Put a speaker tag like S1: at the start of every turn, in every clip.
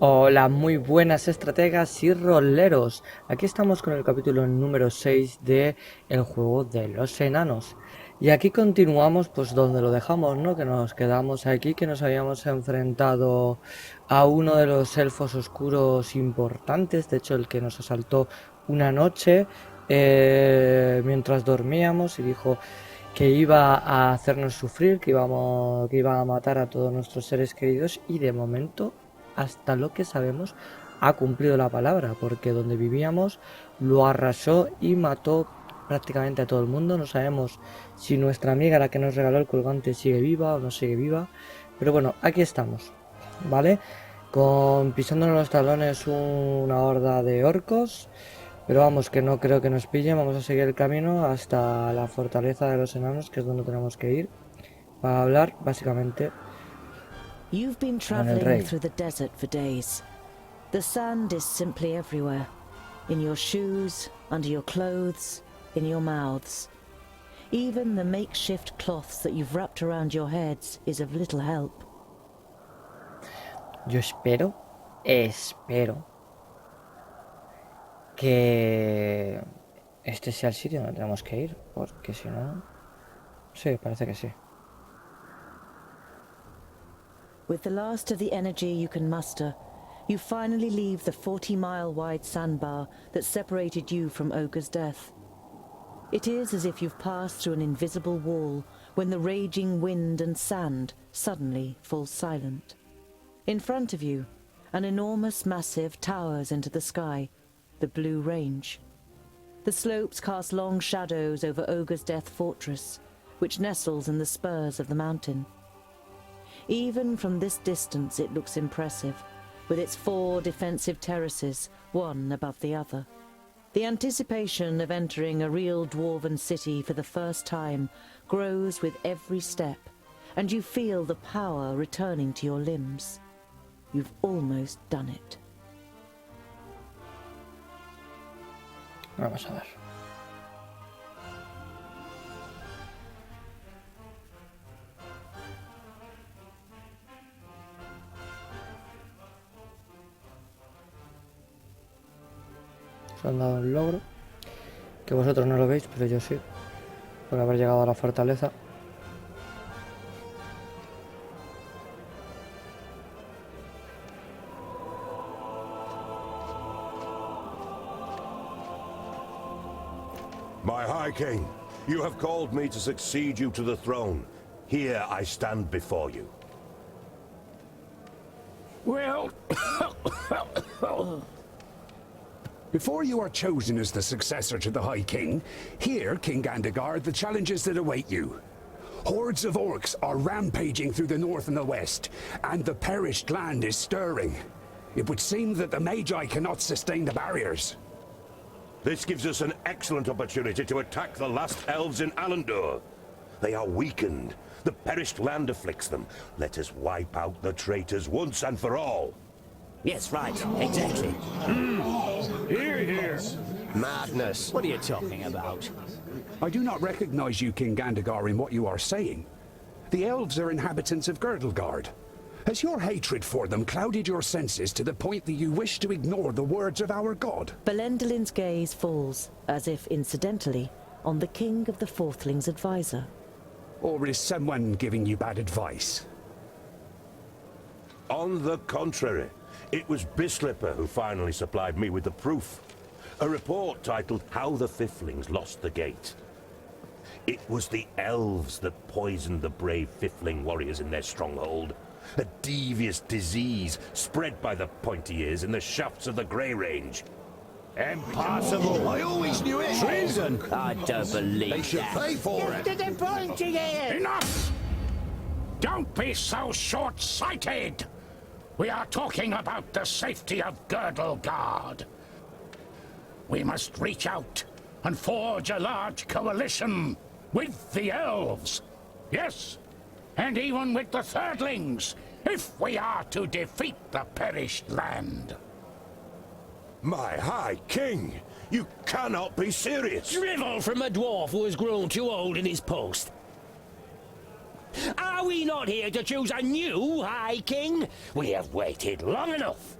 S1: Hola, muy buenas estrategas y roleros. Aquí estamos con el capítulo número 6 de El juego de los enanos. Y aquí continuamos pues donde lo dejamos, ¿no? Que nos quedamos aquí, que nos habíamos enfrentado a uno de los elfos oscuros importantes, de hecho el que nos asaltó una noche mientras dormíamos y dijo que iba a hacernos sufrir, que iba a matar a todos nuestros seres queridos y de momento, hasta lo que sabemos, ha cumplido la palabra, porque donde vivíamos lo arrasó y mató prácticamente a todo el mundo. No sabemos si nuestra amiga, la que nos regaló el colgante, sigue viva o no sigue viva, pero bueno, aquí estamos, ¿vale? Pisándonos los talones una horda de orcos. Pero vamos, que no creo que nos pillen. Vamos a seguir el camino hasta la fortaleza de los enanos, que es donde tenemos que ir, para hablar básicamente
S2: You've been
S1: con el
S2: traveling
S1: rey.
S2: through the desert for days. The sand is simply everywhere. In your shoes, under your clothes, in your mouths. Even the makeshift cloths that you've wrapped around your heads is of little help.
S1: Yo espero que este sea el sitio donde tenemos que ir, porque si no... Sí, parece que sí.
S2: With the last of the energy you can muster, you finally leave the 40-mile-wide sandbar that separated you from Ogre's death. It is as if you've passed through an invisible wall when the raging wind and sand suddenly falls silent. In front of you, an enormous massive towers into the sky, the Blue Range. The slopes cast long shadows over Ogre's Death Fortress, which nestles in the spurs of the mountain. Even from this distance it looks impressive, with its 4 defensive terraces, one above the other. The anticipation of entering a real dwarven city for the first time grows with every step, and you feel the power returning to your limbs. You've almost done it.
S1: Vamos a ver. Os han dado un logro, que vosotros no lo veis, pero yo sí, por haber llegado a la fortaleza.
S3: My High King, you have called me to succeed you to the throne. Here I stand before you.
S4: Well, before you are chosen as the successor to the High King, hear, King Gandagar, the challenges that await you. Hordes of orcs are rampaging through the north and the west, and the perished land is stirring. It would seem that the Magi cannot sustain the barriers.
S3: This gives us an excellent opportunity to attack the last elves in Alandor. They are weakened. The perished land afflicts them. Let us wipe out the traitors once and for all.
S5: Yes, right. Exactly.
S4: Hear, hear.
S5: Madness. What are you talking about?
S4: I do not recognize you, King Gandagar, in what you are saying. The elves are inhabitants of Girdlegard. Has your hatred for them clouded your senses to the point that you wish to ignore the words of our god?
S2: Belendelin's gaze falls, as if incidentally, on the King of the Fourthlings' advisor.
S4: Or is someone giving you bad advice?
S3: On the contrary, it was Bislipper who finally supplied me with the proof. A report titled How the Fiflings Lost the Gate. It was the elves that poisoned the brave Fifling warriors in their stronghold. A devious disease spread by the pointy ears in the shafts of the Grey Range.
S6: Impossible! I always knew it!
S5: Treason! I don't believe
S6: They should
S5: that.
S6: pay for it!
S5: To the pointy ears!
S4: Enough! Don't be so short-sighted! We are talking about the safety of Girdlegard. We must reach out and forge a large coalition with the elves. Yes, and even with the Thirdlings, if we are to defeat the perished land.
S3: My High King, you cannot be serious!
S5: Drivel from a dwarf who has grown too old in his post. Are we not here to choose a new High King? We have waited long enough.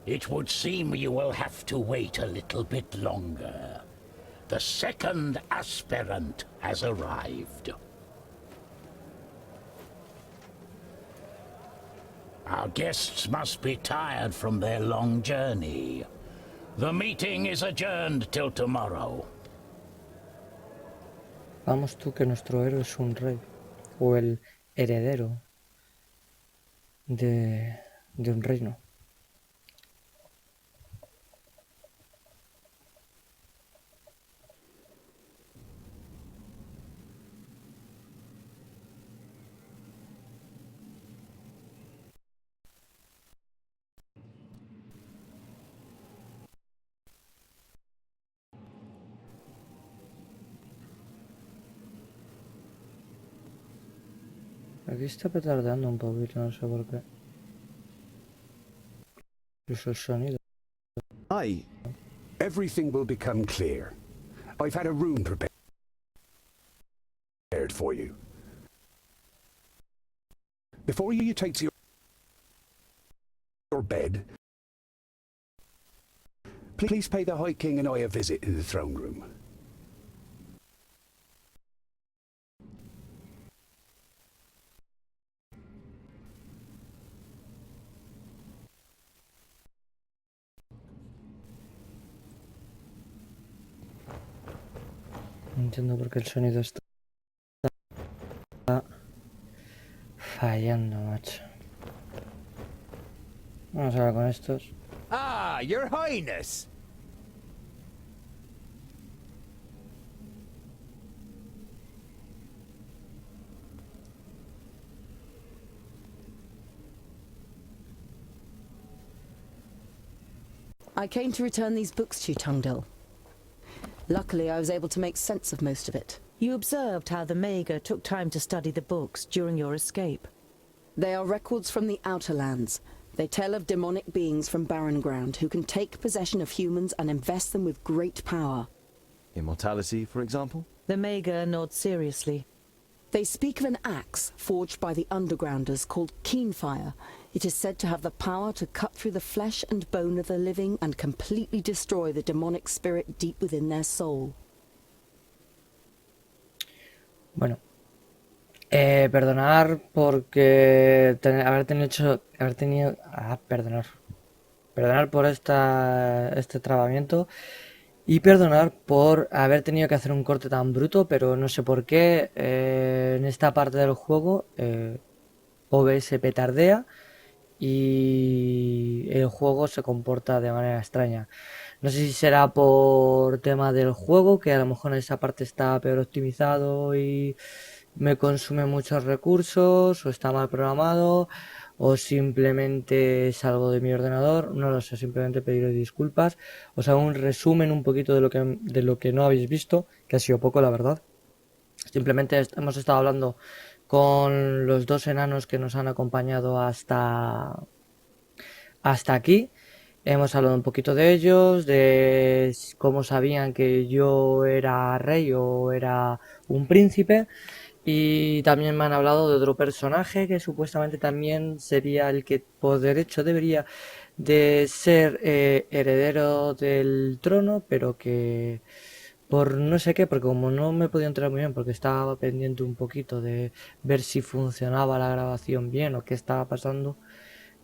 S4: It would seem you will have to wait a little bit longer. The second aspirant has arrived. Our guests must be tired from their long journey. The meeting is adjourned till tomorrow.
S1: Vamos tú que nuestro héroe es un rey. O el heredero de un reino. Aquí está petardeando un poquito, no sé por qué. Incluso el sonido.
S6: Aye. Everything will become clear. I've had a room prepared for you. Before you take to your bed, please pay the High King and I a visit in the throne room.
S1: No entiendo por qué el sonido está fallando, macho. Vamos a ver con estos.
S7: Ah, Your Highness!
S8: I came to return these books to you, Tungdil. Luckily, I was able to make sense of most of it.
S2: You observed how the Mager took time to study the books during your escape.
S8: They are records from the Outer Lands. They tell of demonic beings from barren ground who can take possession of humans and invest them with great power.
S7: Immortality, for example?
S2: The Mager nods seriously.
S8: They speak of an axe forged by the Undergrounders called Keenfire. It is said to have the power to cut through the flesh and bone of the living and completely destroy the demonic spirit deep within their soul.
S1: Bueno. Perdonar porque perdonar. Perdonar por este trabamiento. Y perdonar por haber tenido que hacer un corte tan bruto, pero no sé por qué en esta parte del juego OBS petardea y el juego se comporta de manera extraña. No sé si será por tema del juego, que a lo mejor en esa parte está peor optimizado y me consume muchos recursos, o está mal programado, o simplemente es algo de mi ordenador, no lo sé, simplemente pediré disculpas. Os hago un resumen un poquito de lo que no habéis visto, que ha sido poco, la verdad. Simplemente hemos estado hablando con los dos enanos que nos han acompañado hasta aquí. Hemos hablado un poquito de ellos, de cómo sabían que yo era rey o era un príncipe. Y también me han hablado de otro personaje que supuestamente también sería el que por derecho debería de ser heredero del trono, pero que por no sé qué, porque como no me podía entrar muy bien, porque estaba pendiente un poquito de ver si funcionaba la grabación bien o qué estaba pasando,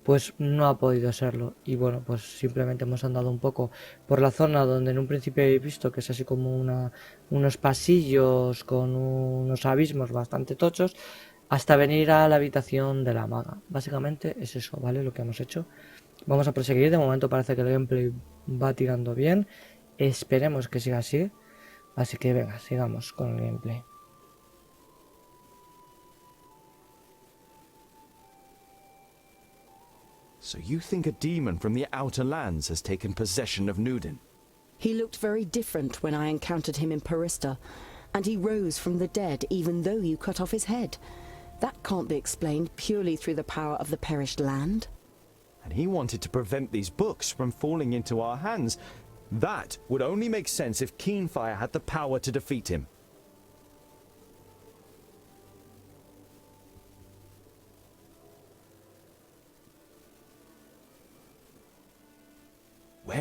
S1: pues no ha podido serlo. Y bueno, pues simplemente hemos andado un poco por la zona donde en un principio he visto que es así como unos pasillos con unos abismos bastante tochos, hasta venir a la habitación de la maga. Básicamente es eso, ¿vale? Lo que hemos hecho. Vamos a proseguir, de momento parece que el gameplay va tirando bien. Esperemos que siga así. Así que venga, sigamos con el gameplay.
S7: So you think a demon from the Outer Lands has taken possession of Nudin?
S8: He looked very different when I encountered him in Parista, and he rose from the dead even though you cut off his head. That can't be explained purely through the power of the perished land.
S7: And he wanted to prevent these books from falling into our hands. That would only make sense if Keenfire had the power to defeat him.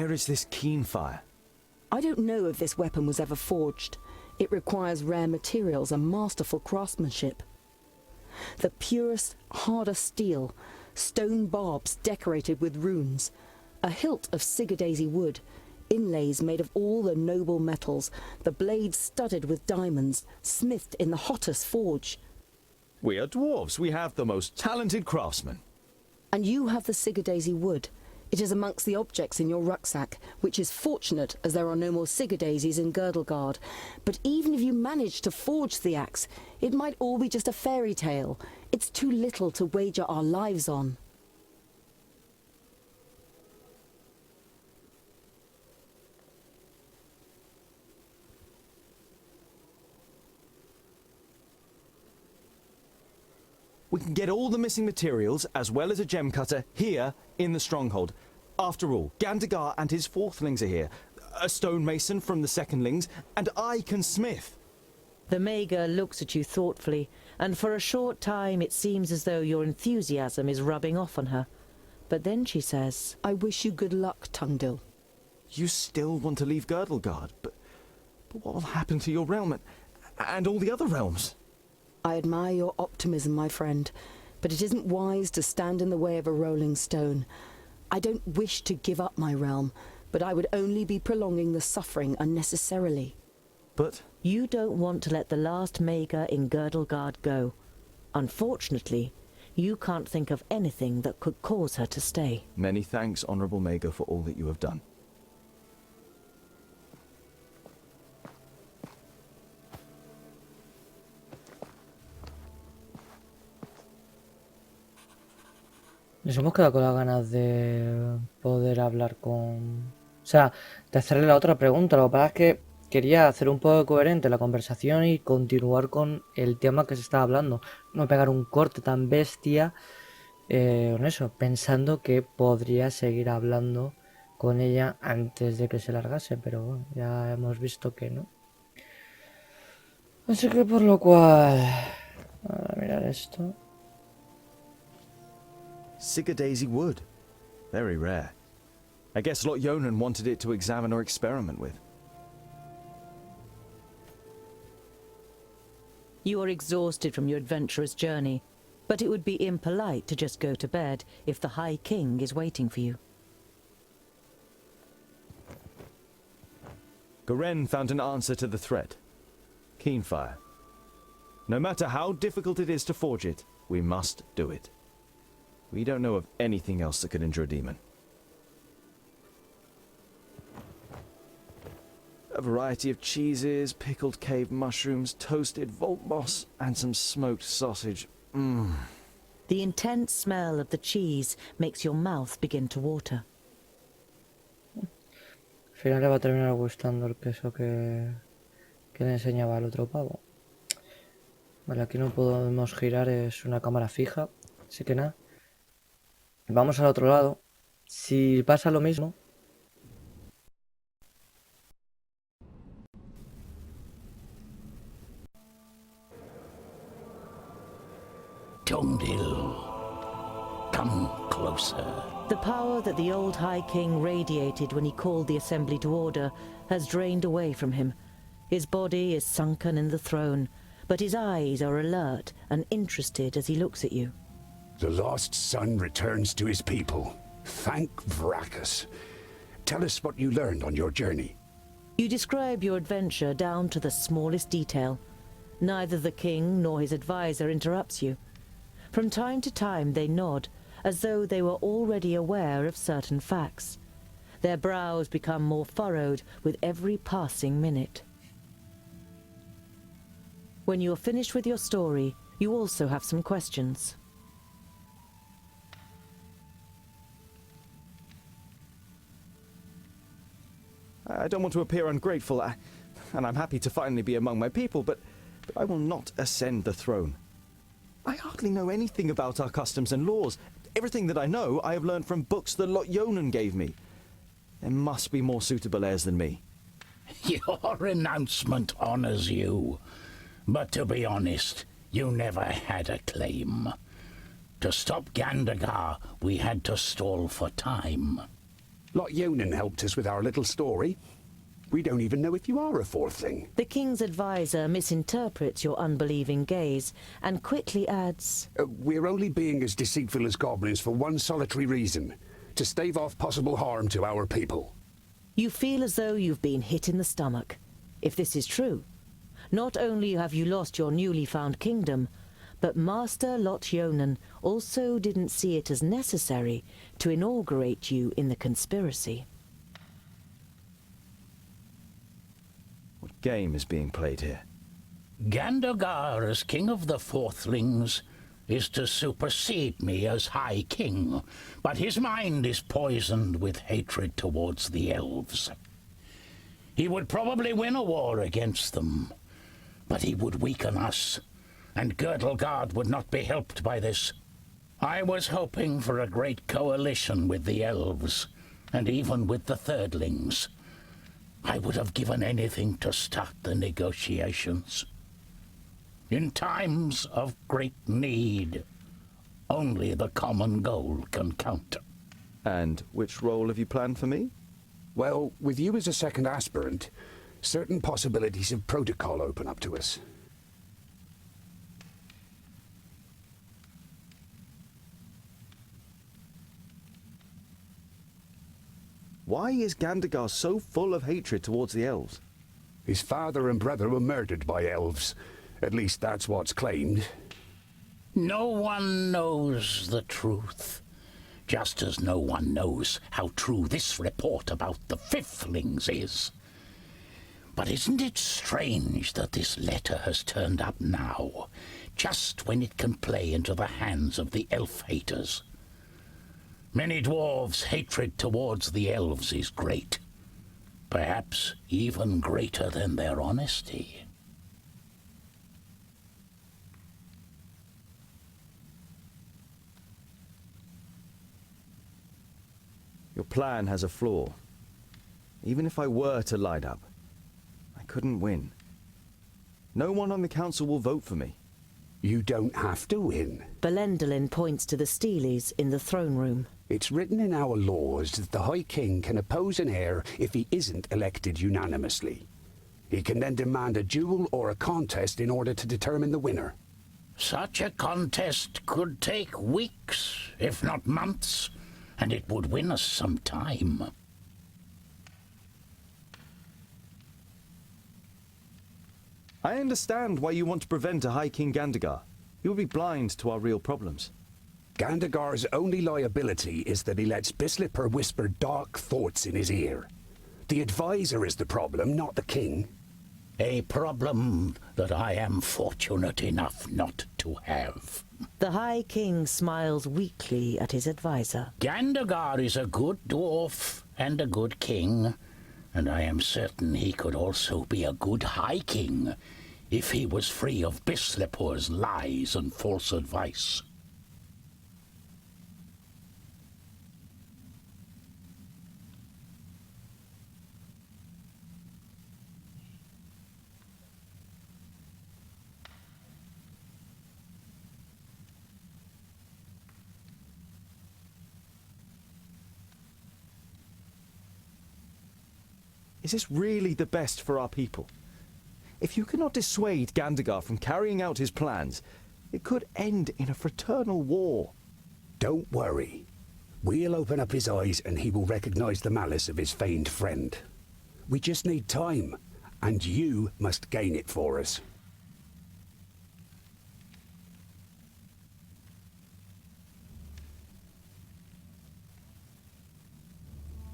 S7: Where is this keen fire?
S8: I don't know if this weapon was ever forged. It requires rare materials and masterful craftsmanship. The purest, hardest steel, stone barbs decorated with runes, a hilt of sigadazy wood, inlays made of all the noble metals, the blades studded with diamonds, smithed in the hottest forge.
S7: We are dwarves. We have the most talented craftsmen.
S8: And you have the sigadazy wood. It is amongst the objects in your rucksack, which is fortunate as there are no more sigadazies in Girdlegard. But even if you manage to forge the axe, it might all be just a fairy tale. It's too little to wager our lives on.
S7: We can get all the missing materials, as well as a gem cutter, here in the stronghold. After all, Gandagar and his fourthlings are here. A stonemason from the secondlings, and I can smith.
S2: The Mager looks at you thoughtfully, and for a short time it seems as though your enthusiasm is rubbing off on her. But then she says,
S8: I wish you good luck, Tungdil.
S7: You still want to leave Girdlegard, but what will happen to your realm and all the other realms?
S8: I admire your optimism, my friend, but it isn't wise to stand in the way of a rolling stone. I don't wish to give up my realm, but I would only be prolonging the suffering unnecessarily.
S7: But
S2: you don't want to let the last Mager in Girdlegard go. Unfortunately, you can't think of anything that could cause her to stay.
S7: Many thanks, Honourable Mager, for all that you have done.
S1: Nos hemos quedado con las ganas de poder hablar con... O sea, de hacerle la otra pregunta. Lo que pasa es que quería hacer un poco coherente la conversación y continuar con el tema que se estaba hablando. No pegar un corte tan bestia con eso, pensando que podría seguir hablando con ella antes de que se largase. Pero bueno, ya hemos visto que no. Así que por lo cual... A mirar esto...
S7: Sigadazy wood. Very rare. I guess Lot Yonan wanted it to examine or experiment with.
S2: You are exhausted from your adventurous journey, but it would be impolite to just go to bed if the High King is waiting for you.
S7: Garen found an answer to the threat. Keenfire. No matter how difficult it is to forge it, we must do it. We don't know of anything else that could injure a demon. A variety of cheeses, pickled cave mushrooms, toasted vault moss, and some smoked sausage. Mmm.
S2: The intense smell of the cheese makes your mouth begin to water.
S1: Al final le va a terminar gustando el queso que le enseñaba el otro pavo. Vale, aquí no podemos girar, es una cámara fija, así que nada. Vamos al otro lado. Si pasa lo mismo...
S4: Tungdil, come closer.
S2: The power that the old High King radiated when he called the assembly to order has drained away from him. His body is sunken in the throne, but his eyes are alert and interested as he looks at you.
S6: The lost son returns to his people. Thank Vracus. Tell us what you learned on your journey.
S2: You describe your adventure down to the smallest detail. Neither the king nor his advisor interrupts you. From time to time they nod, as though they were already aware of certain facts. Their brows become more furrowed with every passing minute. When you are finished with your story, you also have some questions.
S7: I don't want to appear ungrateful, and I'm happy to finally be among my people, but I will not ascend the throne. I hardly know anything about our customs and laws. Everything that I know, I have learned from books that Lot Yonan gave me. There must be more suitable heirs than me.
S4: Your renouncement honors you. But to be honest, you never had a claim. To stop Gandagar, we had to stall for time.
S6: Lot Yonan helped us with our little story. We don't even know if you are a fourthling.
S2: The king's advisor misinterprets your unbelieving gaze and quickly adds,
S6: We're only being as deceitful as goblins for one solitary reason. To stave off possible harm to our people.
S2: You feel as though you've been hit in the stomach. If this is true, not only have you lost your newly found kingdom, but Master Lot Yonan also didn't see it as necessary to inaugurate you in the conspiracy.
S7: What game is being played here?
S4: Gandagar, as king of the Fourthlings, is to supersede me as High King, but his mind is poisoned with hatred towards the elves. He would probably win a war against them, but he would weaken us, and Girdlegard would not be helped by this. I was hoping for a great coalition with the elves, and even with the Thirdlings. I would have given anything to start the negotiations. In times of great need, only the common goal can count.
S7: And which role have you planned for me?
S6: Well, with you as a second aspirant, certain possibilities of protocol open up to us.
S7: Why is Gandagar so full of hatred towards the elves?
S6: His father and brother were murdered by elves. At least that's what's claimed.
S4: No one knows the truth, just as no one knows how true this report about the Fiflings is. But isn't it strange that this letter has turned up now, just when it can play into the hands of the elf-haters? Many dwarves' hatred towards the elves is great, perhaps even greater than their honesty.
S7: Your plan has a flaw. Even if I were to light up, I couldn't win. No one on the council will vote for me.
S6: You don't have to win.
S2: Belendalin points to the Steelies in the throne room.
S6: It's written in our laws that the High King can oppose an heir if he isn't elected unanimously. He can then demand a duel or a contest in order to determine the winner.
S4: Such a contest could take weeks, if not months, and it would win us some time.
S7: I understand why you want to prevent a High King Gandagar. He will be blind to our real problems.
S6: Gandagar's only liability is that he lets Bislipper whisper dark thoughts in his ear. The advisor is the problem, not the king.
S4: A problem that I am fortunate enough not to have.
S2: The High King smiles weakly at his advisor.
S4: Gandagar is a good dwarf and a good king, and I am certain he could also be a good High King if he was free of Bislipper's lies and false advice.
S7: Is this really the best for our people? If you cannot dissuade Gandagar from carrying out his plans, it could end in a fraternal war.
S6: Don't worry. We'll open up his eyes and he will recognize the malice of his feigned friend. We just need time, and you must gain it for us.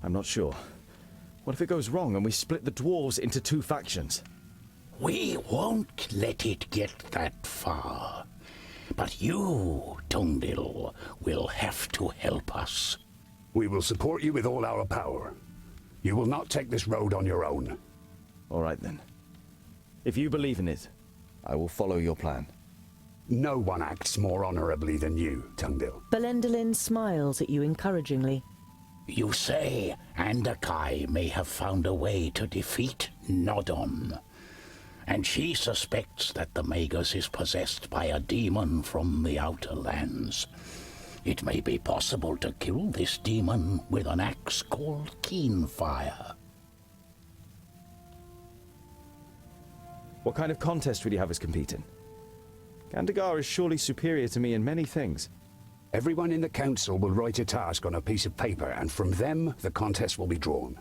S7: I'm not sure. What if it goes wrong and we split the dwarves into two factions?
S4: We won't let it get that far. But you, Tungdil, will have to help us.
S6: We will support you with all our power. You will not take this road on your own.
S7: All right then. If you believe in it, I will follow your plan.
S6: No one acts more honorably than you, Tungdil.
S2: Belendalin smiles at you encouragingly.
S4: You say Andakai may have found a way to defeat Nodon, and she suspects that the Magus is possessed by a demon from the outer lands. It may be possible to kill this demon with an axe called Keenfire.
S7: What kind of contest will you have us compete in? Gandagar is surely superior to me in many things.
S6: Everyone in the council will write a task on a piece of paper, and from them, the contest will be drawn.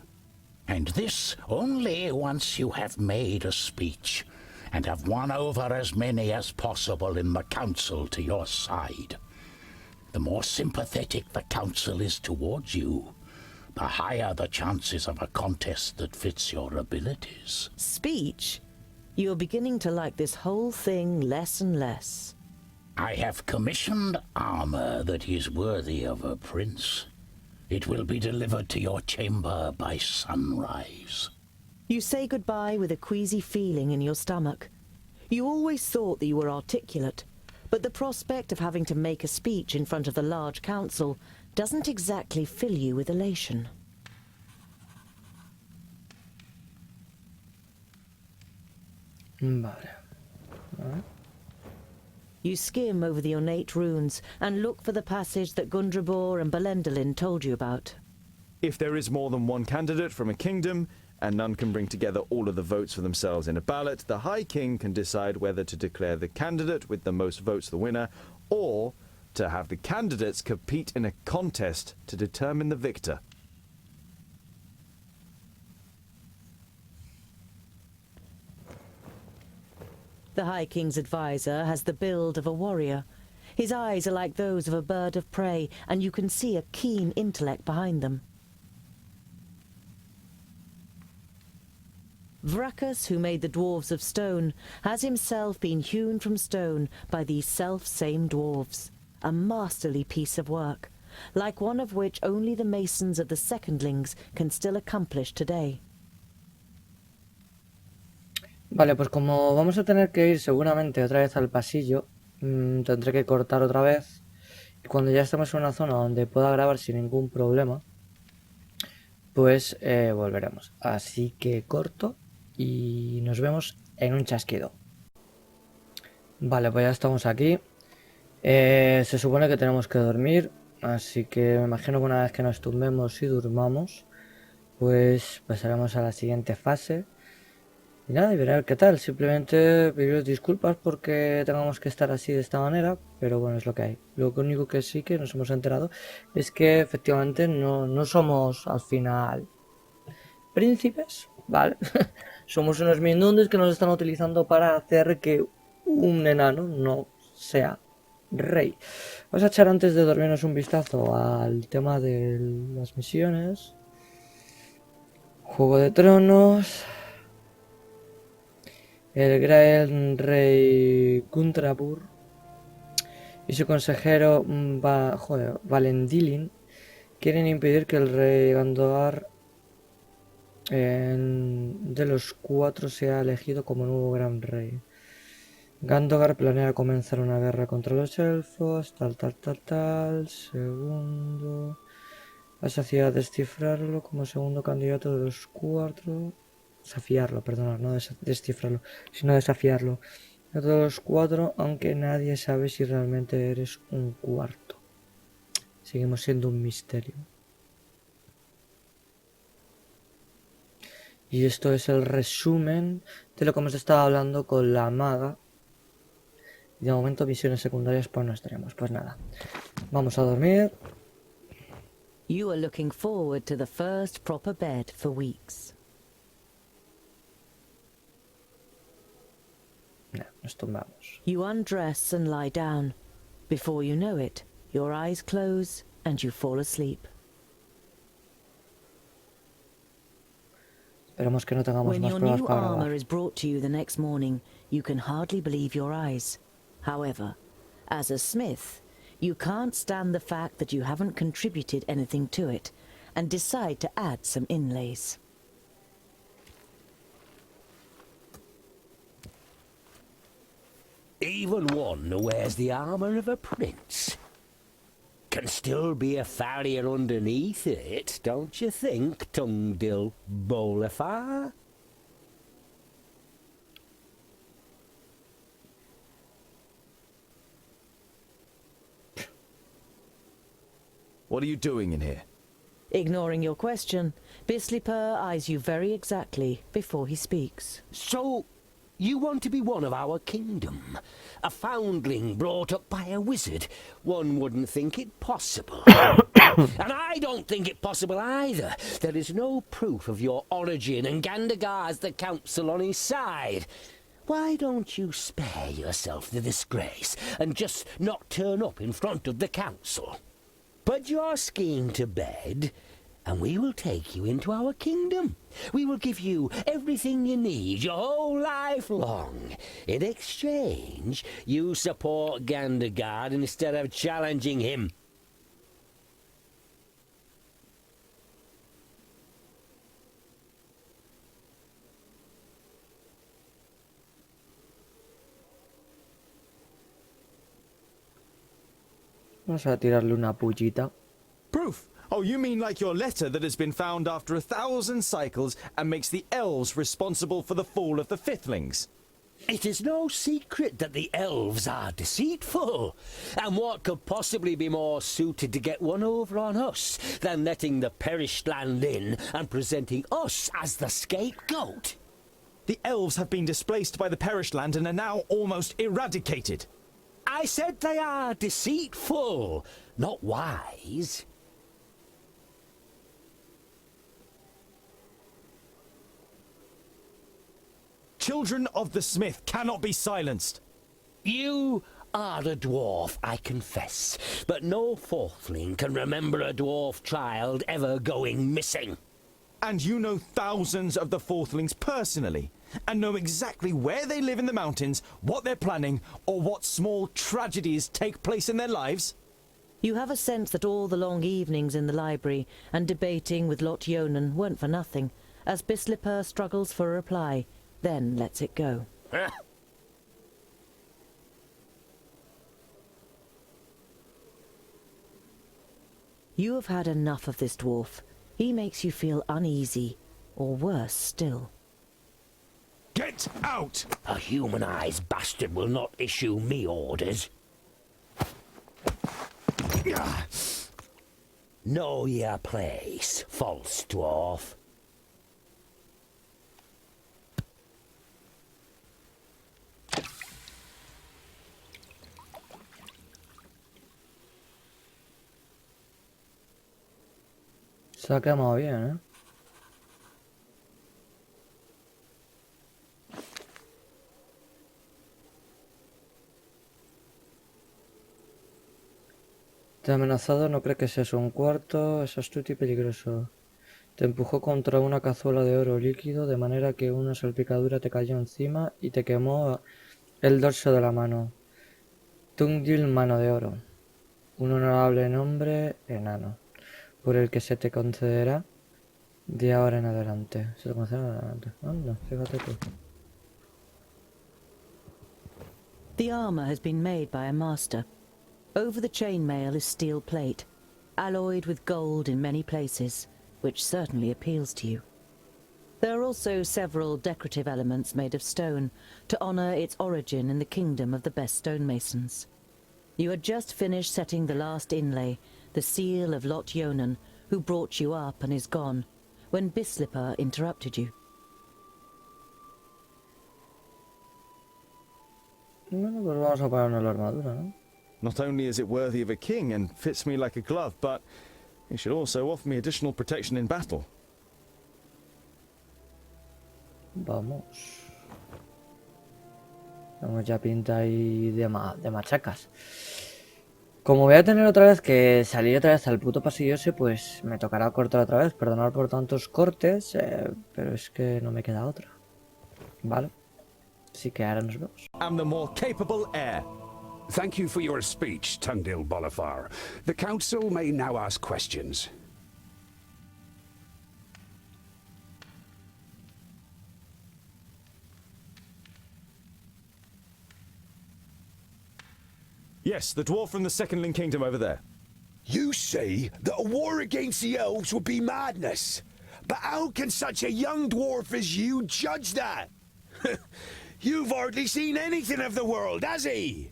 S4: And this only once you have made a speech, and have won over as many as possible in the council to your side. The more sympathetic the council is towards you, the higher the chances of a contest that fits your abilities.
S2: Speech? You're beginning to like this whole thing less and less.
S4: I have commissioned armor that is worthy of a prince. It will be delivered to your chamber by sunrise.
S2: You say goodbye with a queasy feeling in your stomach. You always thought that you were articulate, but the prospect of having to make a speech in front of the large council doesn't exactly fill you with elation.
S1: Vale. Vale.
S2: You skim over the ornate runes and look for the passage that Gundrabor and Belendalin told you about.
S7: If there is more than one candidate from a kingdom, and none can bring together all of the votes for themselves in a ballot, the High King can decide whether to declare the candidate with the most votes the winner, or to have the candidates compete in a contest to determine the victor.
S2: The High King's advisor has the build of a warrior. His eyes are like those of a bird of prey, and you can see a keen intellect behind them. Vracus, who made the Dwarves of stone, has himself been hewn from stone by these self-same dwarves. A masterly piece of work, like one of which only the masons of the Secondlings can still accomplish today.
S1: Vale, pues como vamos a tener que ir seguramente otra vez al pasillo, tendré que cortar otra vez. Y cuando ya estemos en una zona donde pueda grabar sin ningún problema, pues volveremos. Así que corto y nos vemos en un chasquido. Vale, pues ya estamos aquí. Se supone que tenemos que dormir, así que me imagino que una vez que nos tumbemos y durmamos, pues pasaremos a la siguiente fase. Y nada, y veré qué tal. Simplemente pediros disculpas porque tengamos que estar así de esta manera, pero bueno, es lo que hay. Lo único que sí que nos hemos enterado es que efectivamente no somos al final príncipes, ¿vale? Somos unos mindundes que nos están utilizando para hacer que un enano no sea rey. Vamos a echar antes de dormirnos un vistazo al tema de las misiones. Juego de Tronos. El gran rey Gundrabur y su consejero Valendilin quieren impedir que el rey Gandogar de los cuatro sea elegido como nuevo gran rey. Gandogar planea comenzar una guerra contra los elfos, tal. Segundo, asocia a descifrarlo como segundo candidato de los cuatro. Desafiarlo, perdón, no descifrarlo, sino desafiarlo. De todos los cuatro, aunque nadie sabe si realmente eres un cuarto. Seguimos siendo un misterio. Y esto es el resumen de lo que hemos estado hablando con la maga. Y de momento misiones secundarias pues no tenemos. Pues nada, vamos a dormir.
S2: You are looking forward to the first proper bed for weeks.
S1: Nos tumbamos.
S2: You undress and lie down. Before you know it, your eyes close and you fall asleep.
S1: Esperemos que no tengamos
S2: When
S1: más
S2: your
S1: pruebas
S2: new
S1: para
S2: armor
S1: grabar.
S2: is brought to you the next morning, you can hardly believe your eyes. However, as a smith, you can't stand the fact that you haven't contributed anything to it, and decide to add some inlays.
S5: Even one who wears the armor of a prince can still be a farrier underneath it, don't you think, Tungdil Bolafar?
S7: What are you doing in here?
S2: Ignoring your question, Bislipur eyes you very exactly before he speaks.
S5: So, you want to be one of our kingdom? A foundling brought up by a wizard? One wouldn't think it possible. And I don't think it possible either. There is no proof of your origin, and Gandagar has the council on his side. Why don't you spare yourself the disgrace and just not turn up in front of the council? Put your scheme to bed, and we will take you into our kingdom. We will give you everything you need your whole life long. In exchange, you support Gandagar instead of challenging him.
S1: Vamos a tirarle una pullita.
S7: Proof? Oh, you mean like your letter that has been found after 1,000 cycles and makes the elves responsible for the fall of the Fiflings?
S5: It is no secret that the elves are deceitful. And what could possibly be more suited to get one over on us than letting the perished land in and presenting us as the scapegoat?
S7: The elves have been displaced by the perished land and are now almost eradicated.
S5: I said they are deceitful, not wise.
S7: Children of the Smith cannot be silenced.
S5: You are a dwarf, I confess, but no fourthling can remember a dwarf child ever going missing.
S7: And you know thousands of the Fourthlings personally, and know exactly where they live in the mountains, what they're planning, or what small tragedies take place in their lives?
S2: You have a sense that all the long evenings in the library and debating with Lot Yonan weren't for nothing, as Bislipur struggles for a reply, then lets it go. You have had enough of this dwarf. He makes you feel uneasy, or worse still.
S3: Get out!
S5: A humanized bastard will not issue me orders. Know your place, false dwarf.
S1: Se ha quemado bien, ¿eh? Te ha amenazado, no cree que seas un cuarto, es astuto y peligroso. Te empujó contra una cazuela de oro líquido, de manera que una salpicadura te cayó encima y te quemó el dorso de la mano. Tungdil, mano de oro. Un honorable nombre enano, por el que se te concederá de ahora en adelante. Se te concederá de ahora en adelante. Anda, fíjate tú.
S2: The armor has been made by a master. Over the chainmail is steel plate, alloyed with gold in many places, which certainly appeals to you. There are also several decorative elements made of stone, to honor its origin in the kingdom of the best stonemasons. You had just finished setting the last inlay, the seal of Lot Yonan, who brought you up and is gone, when Bislipur interrupted you.
S1: Bueno, pues vamos a ponernos la armadura, ¿no?
S7: Not only is it worthy of a king and fits me like a glove, but it should also offer me additional protection in battle.
S1: Vamos. Vamos ya pinta ahí de machacas. Como voy a tener otra vez que salir otra vez al puto pasillo ese, pues me tocará cortar otra vez. Perdonar por tantos cortes, pero es que no me queda otra. Vale. Así que ahora nos vemos.
S7: I'm the more capable heir.
S6: Thank you for your speech, Tungdil Bolafar. The council may now ask questions.
S7: Yes, the dwarf from the Secondling Kingdom over there.
S6: You say that a war against the elves would be madness. But how can such a young dwarf as you judge that? You've hardly seen anything of the world, has he?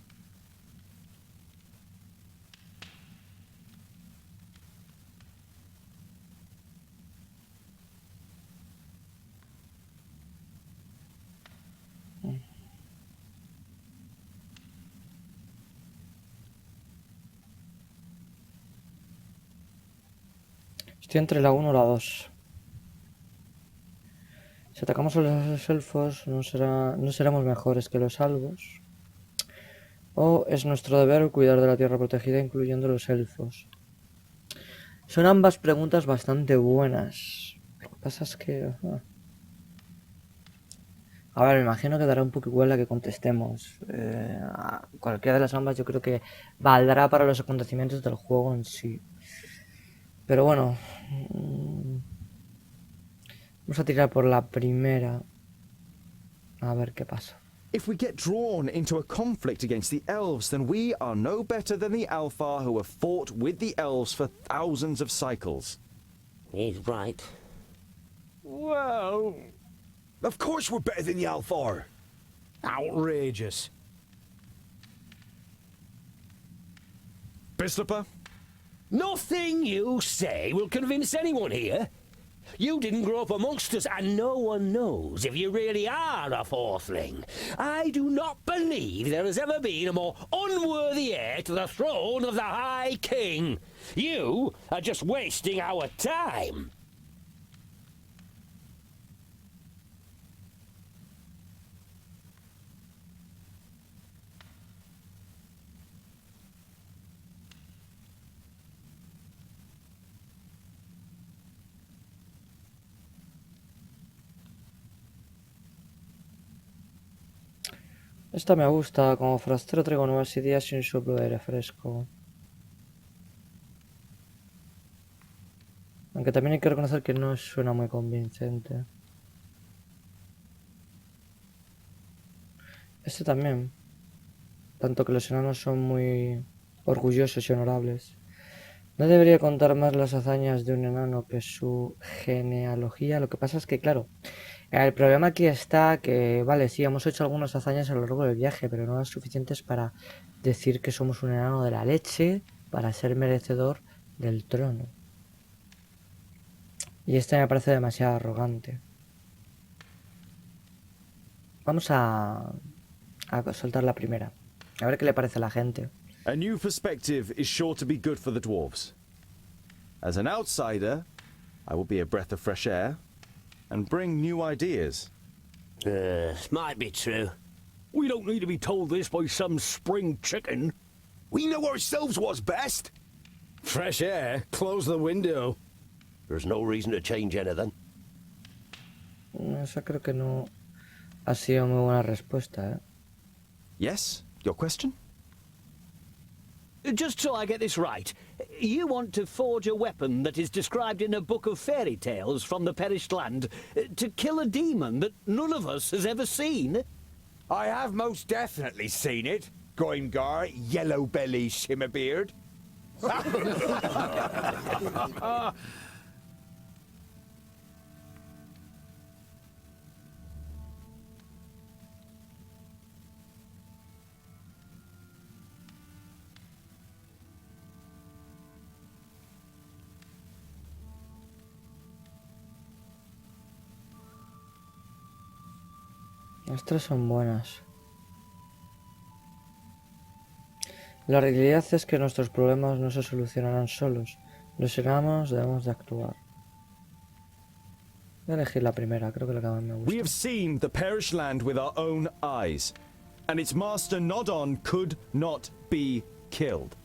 S1: Estoy entre la 1 o la 2. Si atacamos a los elfos, no seremos mejores que los alvos. O es nuestro deber cuidar de la tierra protegida, incluyendo los elfos. Son ambas preguntas bastante buenas. Lo que pasa es que... A ver, me imagino que dará un poco igual la que contestemos. Cualquiera de las ambas yo creo que valdrá para los acontecimientos del juego en sí. Pero bueno... Vamos a tirar por la primera. A ver qué pasa.
S7: If we get drawn into a conflict against the elves, then we are no better than the Alfar who have fought with the elves for thousands of cycles.
S5: He's right.
S6: Well, of course we're better than the Alfar.
S9: Outrageous.
S7: Bislipper?
S5: Nothing you say will convince anyone here. You didn't grow up amongst us, and no one knows if you really are a fourthling. I do not believe there has ever been a more unworthy heir to the throne of the High King. You are just wasting our time.
S1: Esta me gusta, como forastero traigo nuevas ideas y un soplo de aire fresco. Aunque también hay que reconocer que no suena muy convincente. Este también. Tanto que los enanos son muy orgullosos y honorables. No debería contar más las hazañas de un enano que su genealogía. Lo que pasa es que, claro, el problema aquí está que, vale, sí, hemos hecho algunas hazañas a lo largo del viaje, pero no las suficientes para decir que somos un enano de la leche para ser merecedor del trono. Y este me parece demasiado arrogante. Vamos a soltar la primera. A ver qué le parece a la gente.
S7: A new perspective is sure to be good for the dwarves. As an outsider, I will be a breath of fresh air and bring new ideas.
S5: Might be true.
S9: We don't need to be told this by some spring chicken.
S6: We know ourselves what's best.
S9: Fresh air? Close the window.
S3: There's no reason to change anything.
S1: Esa creo que no ha sido muy buena respuesta, ¿eh?
S7: Yes? Your question?
S10: Just so I get this right, you want to forge a weapon that is described in a book of fairy tales from the perished land to kill a demon that none of us has ever seen?
S6: I have most definitely seen it. Goimgar, Yellow Belly, Shimmerbeard.
S1: Estas son buenas. La realidad es que nuestros problemas no se solucionarán solos. Los enanos debemos de actuar. Voy a elegir la primera, creo que la que más me gusta.
S7: We have seen the perished land with our own eyes, and its master Nodon could not be killed.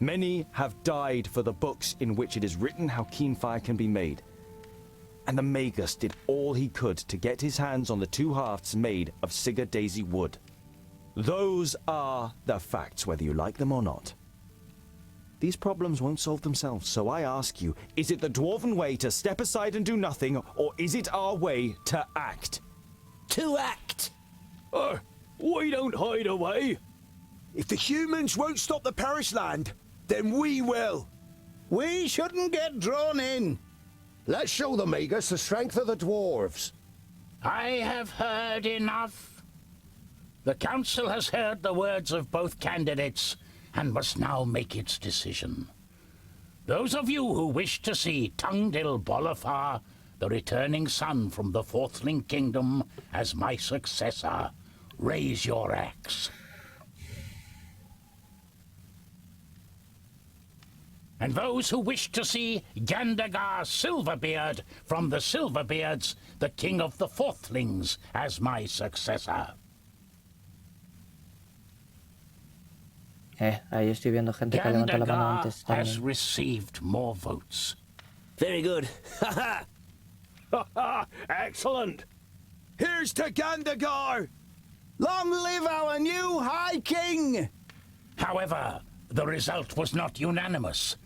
S7: Many have died for the books in which it is written how Keenfire can be made. And the Magus did all he could to get his hands on the two halves made of Sigurd Daisy wood. Those are the facts, whether you like them or not. These problems won't solve themselves, so I ask you, is it the Dwarven way to step aside and do nothing, or is it our way to act?
S5: To act!
S9: We don't hide away.
S6: If the humans won't stop the perished land, then we will.
S4: We shouldn't get drawn in.
S3: Let's show the Magus the strength of the dwarves.
S4: I have heard enough. The council has heard the words of both candidates and must now make its decision. Those of you who wish to see Tungdil Bolafar, the returning son from the Fourthling Kingdom, as my successor, raise your axe. And those who wish to see Gandagar Silverbeard from the Silverbeards, the king of the Fourthlings, as my successor.
S1: Ahí estoy viendo gente que levanta la mano
S4: Gandagar
S1: antes
S4: has
S1: también.
S4: received more votes.
S5: Very good.
S9: Excellent.
S6: Here's to Gandagar! Long live our new High King!
S4: However, the result was not unanimous,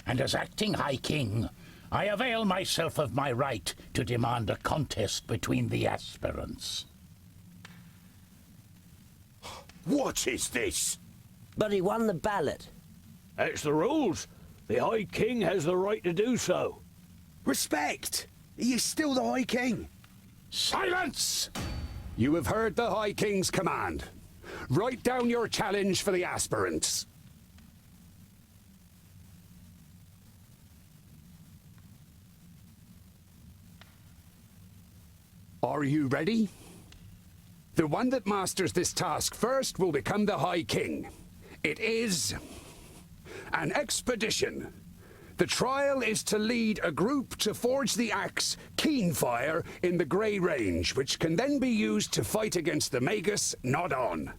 S4: and as acting High King, I avail myself of my right to demand a contest between the aspirants.
S3: What is this?
S5: But he won the ballot.
S9: That's the rules. The High King has the right to do so.
S6: Respect! He is still the High King.
S4: Silence!
S11: You have heard the High King's command. Write down your challenge for the aspirants. Are you ready? The one that masters this task first will become the High King. It is an expedition. The trial is to lead a group to forge the axe Keenfire in the Grey Range, which can then be used to fight against the Magus Nod-on.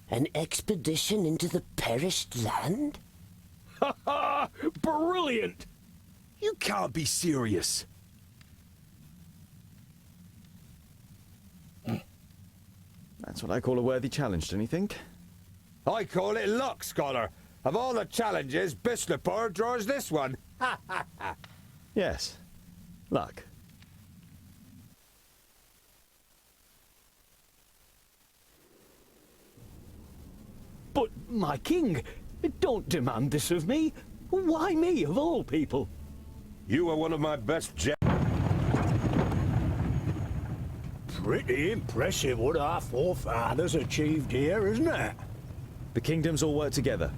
S5: An expedition into the perished land?
S9: Ha ha! Brilliant!
S6: You can't be serious.
S7: That's what I call a worthy challenge, don't you think?
S6: I call it luck, Scholar. Of all the challenges, Bislipur draws this one.
S7: Yes. Luck.
S10: But, my king, don't demand this of me. Why me, of all people?
S3: You are one of my best
S9: Pretty impressive what our forefathers achieved here, isn't it?
S7: The kingdoms all work together.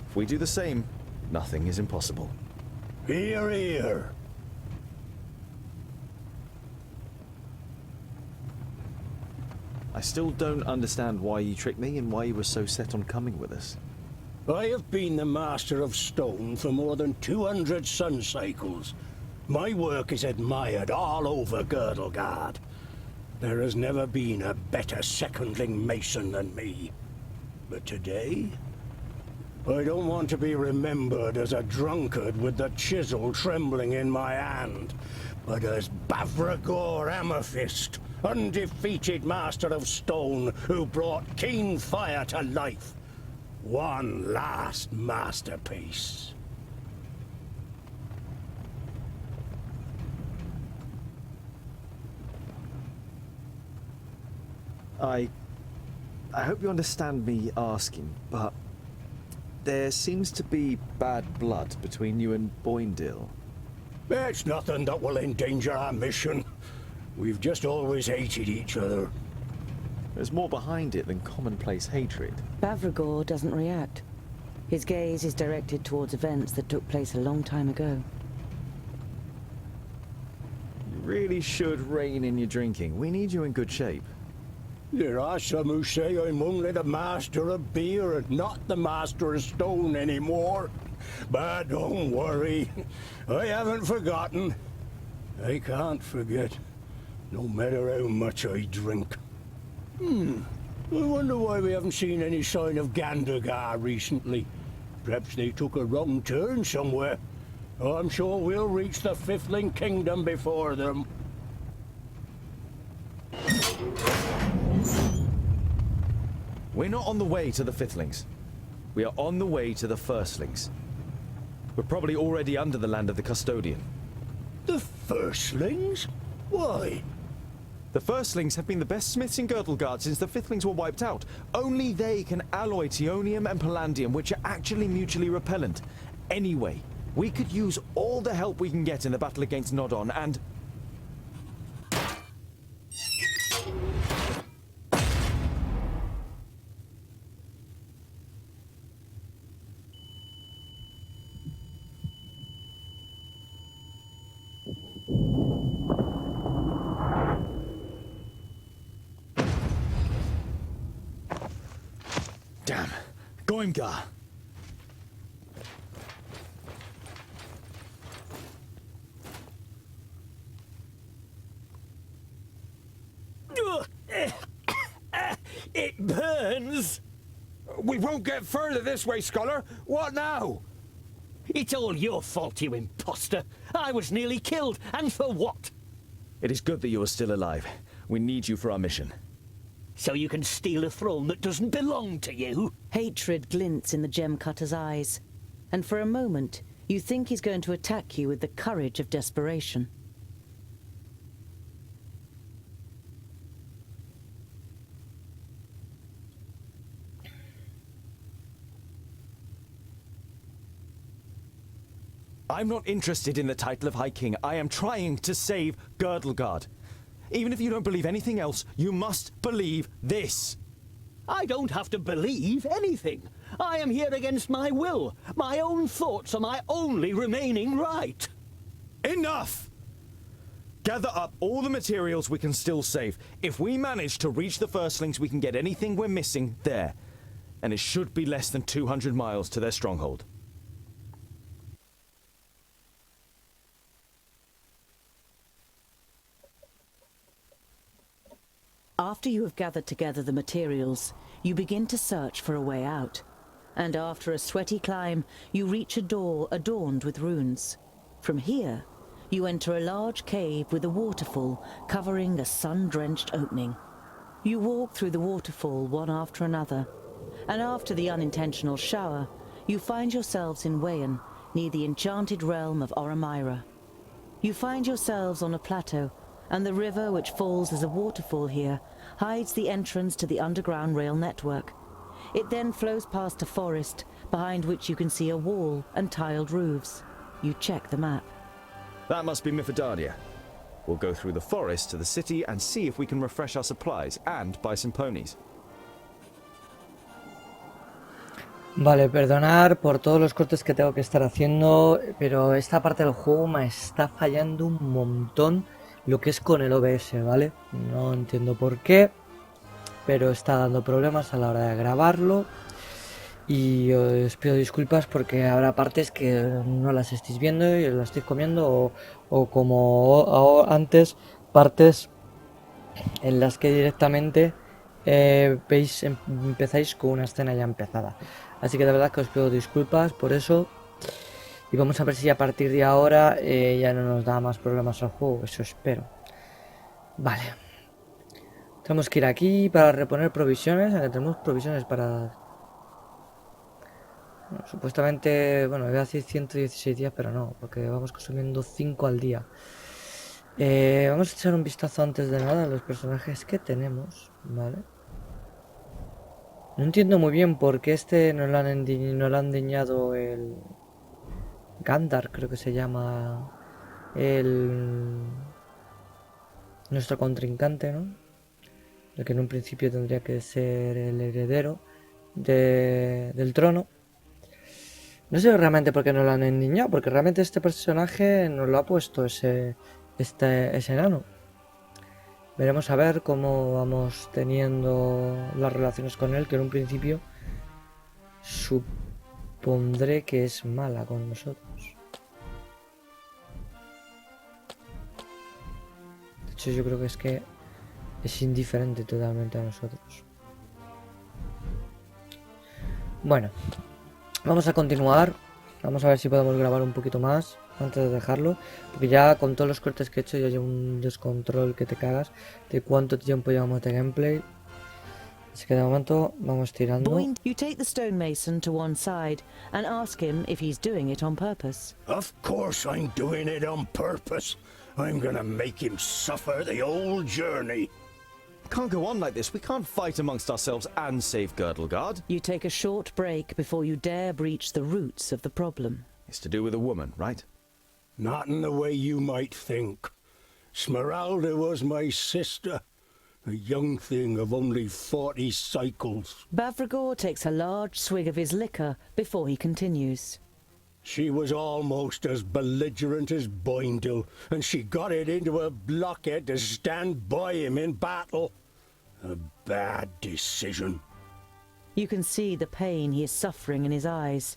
S7: If we do the same, nothing is impossible.
S9: Hear, hear.
S7: I still don't understand why you tricked me and why you were so set on coming with us.
S9: I have been the Master of Stone for more than 200 sun cycles. My work is admired all over Girdlegard. There has never been a better secondling mason than me. But today, I don't want to be remembered as a drunkard with the chisel trembling in my hand, but as Bavragor Amethyst, undefeated Master of Stone who brought Keenfire to life. One last masterpiece.
S7: I hope you understand me asking, but there seems to be bad blood between you and Boindil.
S9: It's nothing that will endanger our mission. We've just always hated each other.
S7: There's more behind it than commonplace hatred.
S2: Bavragor doesn't react. His gaze is directed towards events that took place a long time ago.
S7: You really should rein in your drinking. We need you in good shape.
S9: There are some who say I'm only the master of beer and not the master of stone anymore. But don't worry, I haven't forgotten. I can't forget, no matter how much I drink. I wonder why we haven't seen any sign of Gandagar recently. Perhaps they took a wrong turn somewhere. I'm sure we'll reach the Fifthling Kingdom before them.
S7: We're not on the way to the Fifthlings. We are on the way to the Firstlings. We're probably already under the land of the Custodian.
S9: The Firstlings? Why?
S7: The Firstlings have been the best smiths in Girdlegard since the Fifthlings were wiped out. Only they can alloy Tionium and Palladium, which are actually mutually repellent. Anyway, we could use all the help we can get in the battle against Nod-on, and... Goimgar.
S10: It burns!
S6: We won't get further this way, Scholar. What now?
S10: It's all your fault, you imposter. I was nearly killed, and for what?
S7: It is good that you are still alive. We need you for our mission.
S10: So you can steal a throne that doesn't belong to you?
S2: Hatred glints in the gem cutter's eyes, and for a moment you think he's going to attack you with the courage of desperation.
S7: I'm not interested in the title of High King. I am trying to save Girdlegard. Even if you don't believe anything else, you must believe this.
S10: I don't have to believe anything. I am here against my will. My own thoughts are my only remaining right.
S7: Enough! Gather up all the materials we can still save. If we manage to reach the Firstlings, we can get anything we're missing there. And it should be less than 200 miles to their stronghold.
S2: After you have gathered together the materials, you begin to search for a way out. And after a sweaty climb, you reach a door adorned with runes. From here, you enter a large cave with a waterfall covering a sun-drenched opening. You walk through the waterfall one after another, and after the unintentional shower, you find yourselves in Wayan, near the enchanted realm of Oramira. You find yourselves on a plateau, and the river, which falls as a waterfall here, hides the entrance to the underground rail network. It then flows past a forest, behind which you can see a wall and tiled roofs. You check the map.
S7: That must be Mifadadia. We'll go through the forest to the city and see if we can refresh our supplies and buy some ponies.
S1: Vale, perdonar por todos los cortes que tengo que estar haciendo, pero esta parte del juego me está fallando un montón lo que es con el OBS, ¿vale? No entiendo por qué, pero está dando problemas a la hora de grabarlo y os pido disculpas porque habrá partes que no las estéis viendo y las estéis comiendo o como antes, partes en las que directamente veis, empezáis con una escena ya empezada. Así que de verdad que os pido disculpas por eso. Y vamos a ver si a partir de ahora ya no nos da más problemas al juego, eso espero. Vale. Tenemos que ir aquí para reponer provisiones, aunque tenemos provisiones para... Bueno, supuestamente, bueno, voy a decir 116 días, pero no, porque vamos consumiendo 5 al día. Vamos a echar un vistazo antes de nada a los personajes que tenemos, ¿vale? No entiendo muy bien por qué no lo han diñado el... Gandar, creo que se llama nuestro contrincante, ¿no? El que en un principio tendría que ser el heredero del trono. No sé realmente por qué no lo han endiñado, porque realmente este personaje nos lo ha puesto ese enano. Veremos a ver cómo vamos teniendo las relaciones con él, que en un principio supondré que es mala con nosotros. De hecho, yo creo que es indiferente totalmente a nosotros. Bueno, vamos a continuar. Vamos a ver si podemos grabar un poquito más antes de dejarlo, porque ya con todos los cortes que he hecho ya hay un descontrol que te cagas de cuánto tiempo llevamos de gameplay. Así que de momento vamos tirando.
S2: You take the stonemason to one side and ask him if he's doing it on purpose.
S9: Of course I'm doing it on purpose. I'm gonna make him suffer the whole journey.
S7: Can't go on like this. We can't fight amongst ourselves and save Girdlegard.
S2: You take a short break before you dare breach the roots of the problem.
S7: It's to do with a woman, right?
S9: Not in the way you might think. Smeralda was my sister. A young thing of only 40 cycles.
S2: Bavragor takes a large swig of his liquor before he continues.
S9: She was almost as belligerent as Boindle, and she got it into her blockhead to stand by him in battle. A bad decision.
S2: You can see the pain he is suffering in his eyes.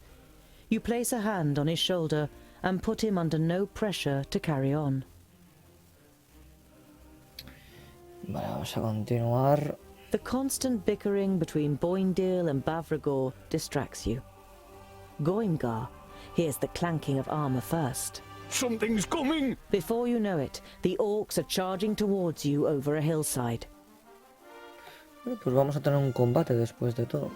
S2: You place a hand on his shoulder and put him under no pressure to carry on.
S1: Vale, vamos a continuar.
S2: The constant bickering between Boindil and Bavragor distracts you. Goimgar hears the clanking of armor first.
S10: Something's coming!
S2: Before you know it, the orcs are charging towards you over a hillside.
S1: Bueno, pues vamos a tener un combate después de todo.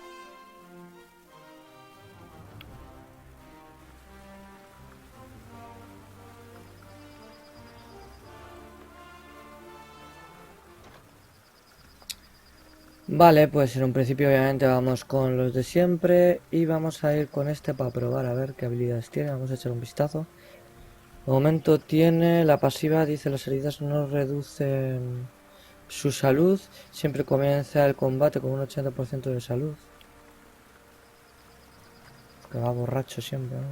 S1: Vale, pues en un principio obviamente vamos con los de siempre y vamos a ir con este para probar a ver qué habilidades tiene. Vamos a echar un vistazo. De momento tiene la pasiva, dice las heridas no reducen su salud. Siempre comienza el combate con un 80% de salud. Que va borracho siempre, ¿no?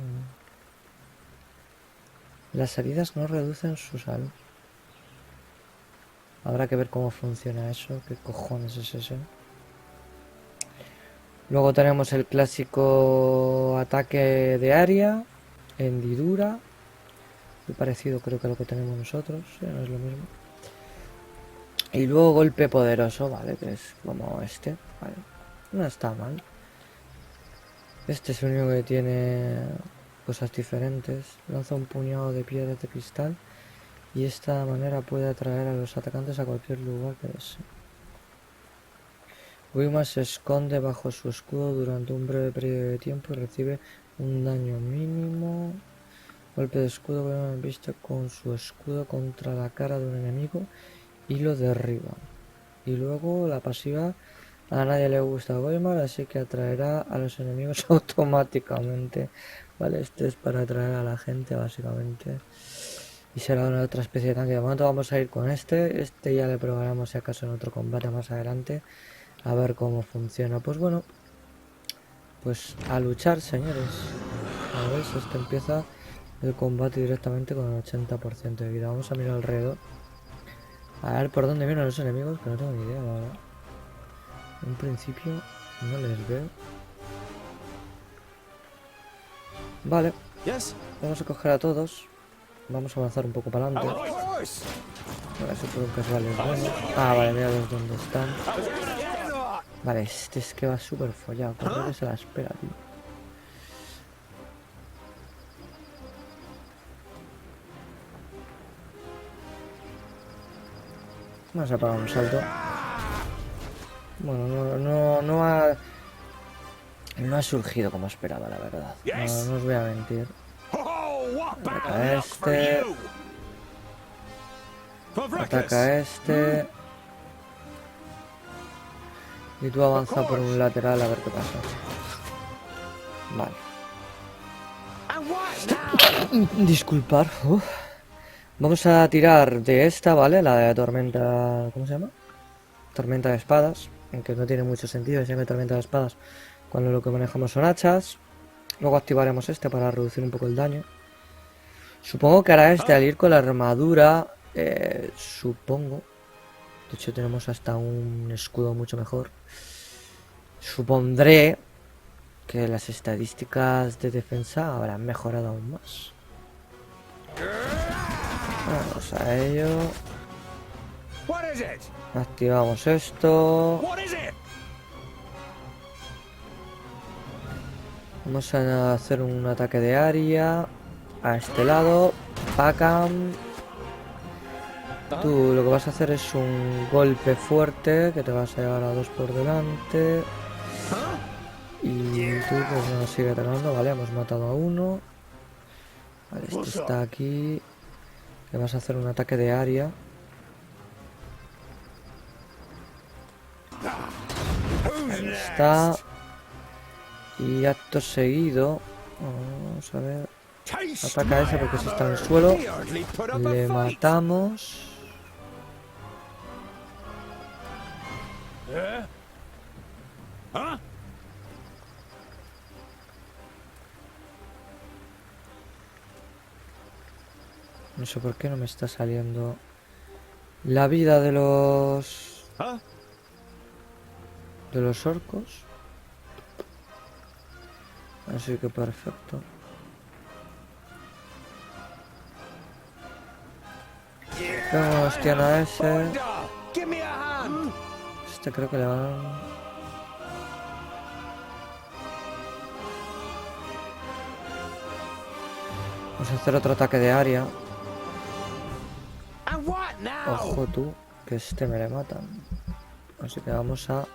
S1: Las heridas no reducen su salud. Habrá que ver cómo funciona eso. ¿Qué cojones es eso? Luego tenemos el clásico ataque de área, hendidura. Muy parecido creo que a lo que tenemos nosotros. ¿Sí? No es lo mismo. Y luego golpe poderoso, ¿vale? Que es como este. Vale. No está mal. Este es el único que tiene cosas diferentes. Lanza un puñado de piedras de cristal. Y de esta manera puede atraer a los atacantes a cualquier lugar que desee. Wima se esconde bajo su escudo durante un breve periodo de tiempo y recibe un daño mínimo. Golpe de escudo, Wima viste con su escudo contra la cara de un enemigo y lo derriba. Y luego la pasiva, a nadie le gusta Weimar, así que atraerá a los enemigos automáticamente. Vale, este es para atraer a la gente básicamente. Y será una otra especie de tanque. De momento vamos a ir con este. Este ya le probaremos si acaso en otro combate más adelante. A ver cómo funciona. Pues bueno. Pues a luchar, señores. A ver si este empieza el combate directamente con el 80% de vida. Vamos a mirar alrededor. A ver por dónde vienen los enemigos, que no tengo ni idea, la verdad. En principio no les veo. Vale. Vamos a coger a todos. Vamos a avanzar un poco para adelante. Vale, supongo que vale. Bueno. Ah, vale, mira dónde están. Vale, este es que va súper follado. Correr se la espera, tío. Vamos a pegar un salto. Bueno, no ha surgido como esperaba, la verdad. No os voy a mentir. Ataca a este. Ataca a este. Y tú avanza por un lateral a ver qué pasa. Vale. Disculpar. Vamos a tirar de esta, ¿vale? La de tormenta... ¿Cómo se llama? Tormenta de espadas. Aunque no tiene mucho sentido ese tormenta de espadas cuando lo que manejamos son hachas. Luego activaremos este para reducir un poco el daño. Supongo que hará este al ir con la armadura. Supongo. De hecho tenemos hasta un escudo mucho mejor. Supondré que las estadísticas de defensa habrán mejorado aún más. Vamos a ello. Activamos esto. Vamos a hacer un ataque de área a este lado. Pacam. Tú lo que vas a hacer es un golpe fuerte que te vas a llevar a dos por delante. Y tú pues nos sigue atacando. Vale, hemos matado a uno. Vale, este está aquí. Le vas a hacer un ataque de área. Ahí está. Y acto seguido. Vamos a ver. Ataca a ese porque se está en el suelo. Le matamos. No sé por qué no me está saliendo la vida de los orcos. Así que perfecto. Vamos, tiene a ese. Este creo que le van... Vamos a hacer otro ataque de área. Ojo tú, que este me le matan. Así que vamos a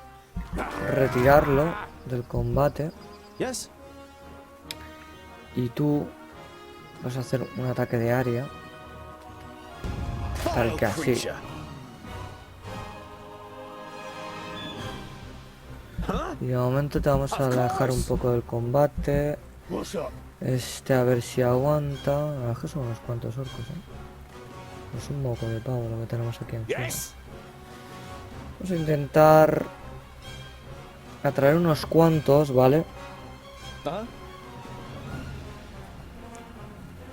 S1: retirarlo del combate.
S7: Yes.
S1: Y tú vas a hacer un ataque de área. Tal que así. Y de momento te vamos a alejar un poco del combate. Este a ver si aguanta. La verdad es que son unos cuantos orcos, Es un moco de pavo lo que tenemos aquí encima. Vamos a intentar atraer unos cuantos, ¿vale?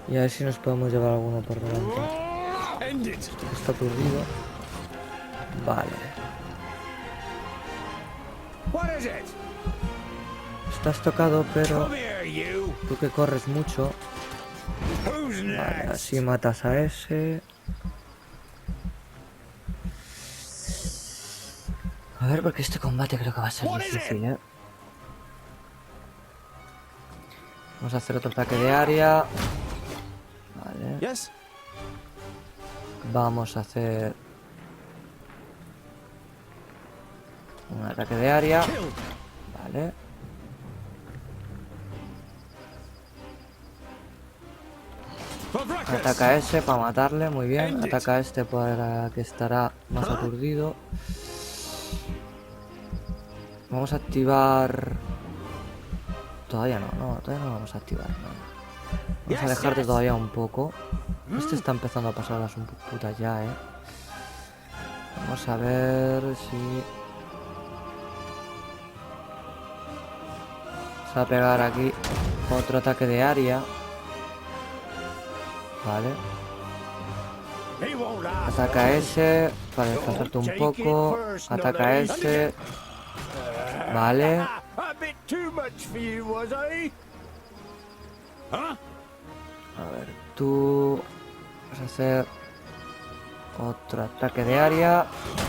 S1: Y a ver si nos podemos llevar alguno por delante. Está aturdido. Vale. Estás tocado, pero tú que corres mucho. Vale, así matas a ese. A ver, porque este combate creo que va a ser difícil, Vamos a hacer otro ataque de área. Vale. Vamos a hacer un ataque de área. Vale. Ataca a ese para matarle, muy bien. Ataca a este para que estará más aturdido. Vamos a activar... Todavía no, todavía no vamos a activar nada. Vamos a dejarte todavía un poco. Este está empezando a pasar las un putas ya, Vamos a ver si... Vamos a pegar aquí otro ataque de área. Vale. Ataca a ese para descansarte un poco. Ataca a ese. Vale. A ver, tú vas a hacer otro ataque de área.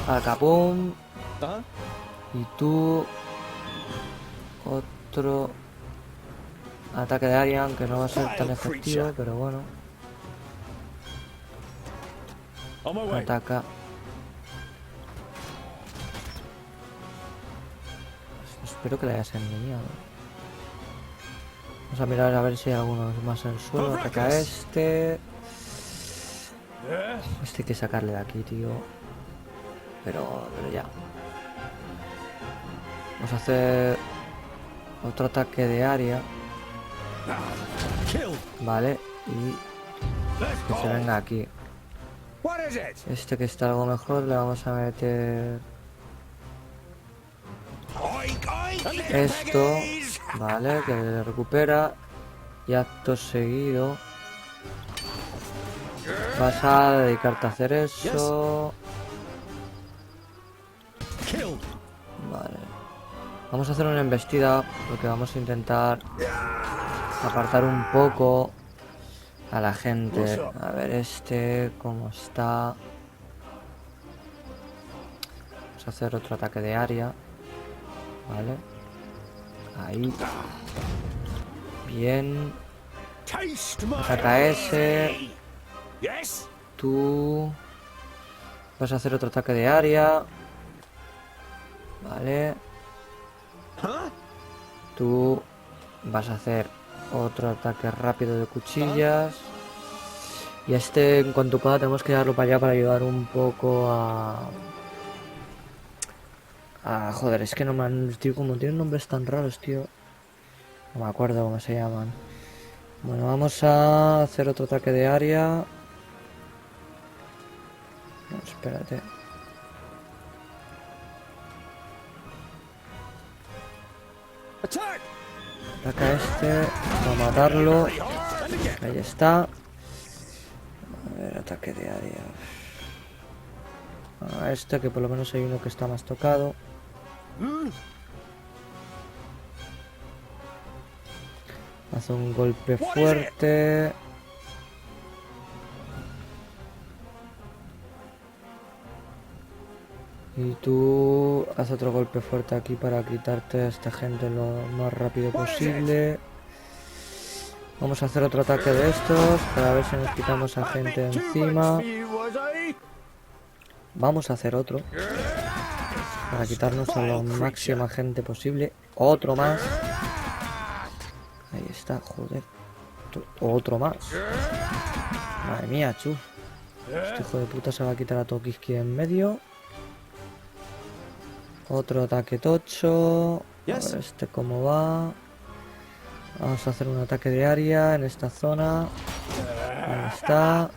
S1: Acapum. Y tú otro ataque de área, aunque no va a ser tan efectivo, pero bueno. Ataca. Espero que le hayas engañado. Vamos a mirar a ver si hay algunos más en el suelo. Ataca a este. Este hay que sacarle de aquí, tío. Pero ya. Vamos a hacer otro ataque de área. Vale. Y que se venga aquí. Este que está algo mejor le vamos a meter esto, vale, que le recupera. Y acto seguido vas a dedicarte a hacer eso. Vale. Vamos a hacer una embestida porque vamos a intentar apartar un poco a la gente. A ver este cómo está. Vamos a hacer otro ataque de área. Vale. Ahí. Bien. Ataca ese. Tú vas a hacer otro ataque de área. Vale. Tú vas a hacer otro ataque rápido de cuchillas. Y este, en cuanto pueda, tenemos que darlo para allá para ayudar un poco a... Joder, es que no me... Tío, como tienen nombres tan raros, tío. No me acuerdo cómo se llaman. Bueno, vamos a hacer otro ataque de área. No, espérate. Ataca a este para matarlo. Ahí está. A ver, ataque de área. A este, que por lo menos hay uno que está más tocado. Haz un golpe fuerte. Y tú haz otro golpe fuerte aquí para quitarte a esta gente lo más rápido posible. Vamos a hacer otro ataque de estos para ver si nos quitamos a gente encima. Vamos a hacer otro para quitarnos a la máxima gente posible. Otro más. Ahí está, joder. Otro más. Madre mía, chuf. Este hijo de puta se va a quitar a Tokiski en medio. Otro ataque tocho. A ver este cómo va. Vamos a hacer un ataque de área en esta zona. Ahí está.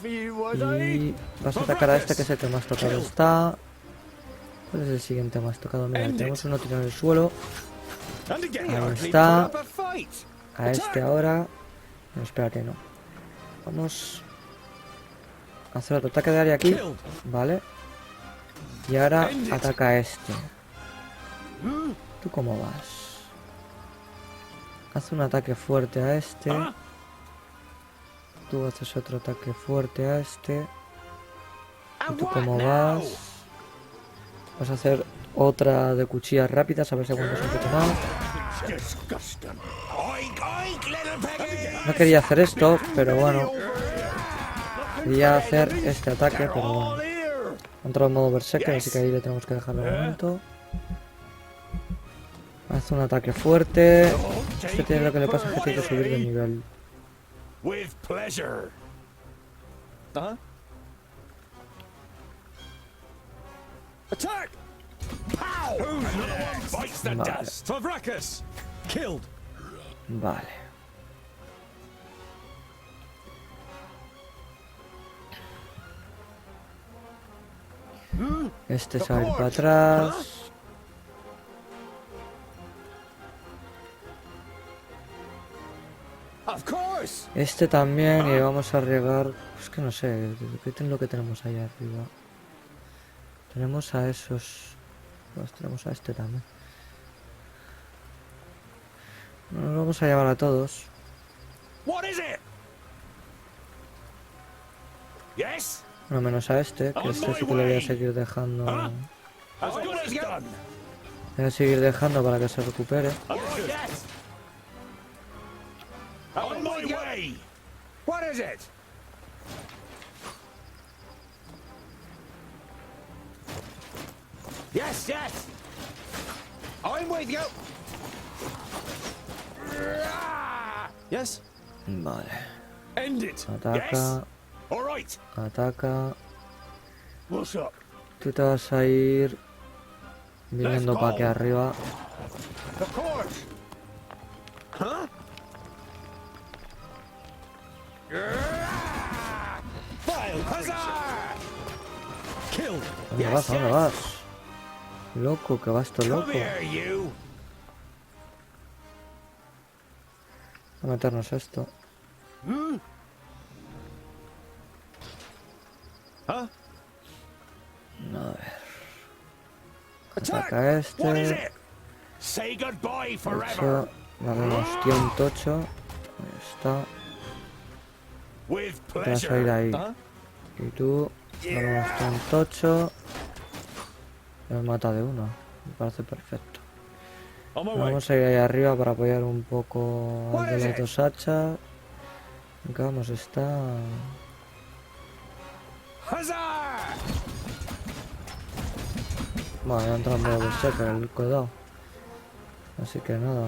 S1: Y vas a atacar a este que es el que más tocado está. ¿Cuál es el siguiente más tocado? Mira, tenemos uno tirado en el suelo. Ahí está. A este ahora. No, espérate, no. Vamos a hacer otro ataque de área aquí. Vale. Y ahora ataca a este. ¿Tú cómo vas? Haz un ataque fuerte a este. Tú haces otro ataque fuerte a este. ¿Y tú cómo vas? Vas a hacer otra de cuchillas rápidas, a ver si aguantas un poco más. No quería hacer esto, pero bueno. Quería hacer este ataque, pero bueno. Ha entrado en modo berserker, así que ahí le tenemos que dejar de momento. Haz un ataque fuerte. Este tiene lo que le pasa es que tiene que subir de nivel. Vale. Este se va a ir para atrás. Este también, y vamos a arriesgar. Es que no sé, ¿qué es lo que tenemos ahí arriba? Tenemos a esos. Pues tenemos a este también. Nos vamos a llevar a todos. Bueno, menos a este, que este sí que le voy a seguir dejando. Le voy a seguir dejando para que se recupere.
S3: On my way! What is it?
S5: Yes, yes. I'm with you.
S7: Yes.
S1: Vale.
S3: End it.
S1: Ataca.
S3: All right.
S1: Ataca.
S3: What's up?
S1: Tú te vas a ir viniendo para aquí arriba.
S3: Of course.
S5: Huh?
S1: ¿Dónde vas? ¿A dónde vas? Loco, que vas todo loco. A meternos esto. A ver. Ataca a este. Tocho. Dale un ostión tocho. Ahí está. Te vas a ir ahí. Y tú. Dale un ostión tocho. Nos mata de uno. Me parece perfecto. Vamos a ir ahí arriba para apoyar un poco al de las dos hachas. Acá vamos, está. Bueno, ya entra en modo berserker el cuidado. Así que nada.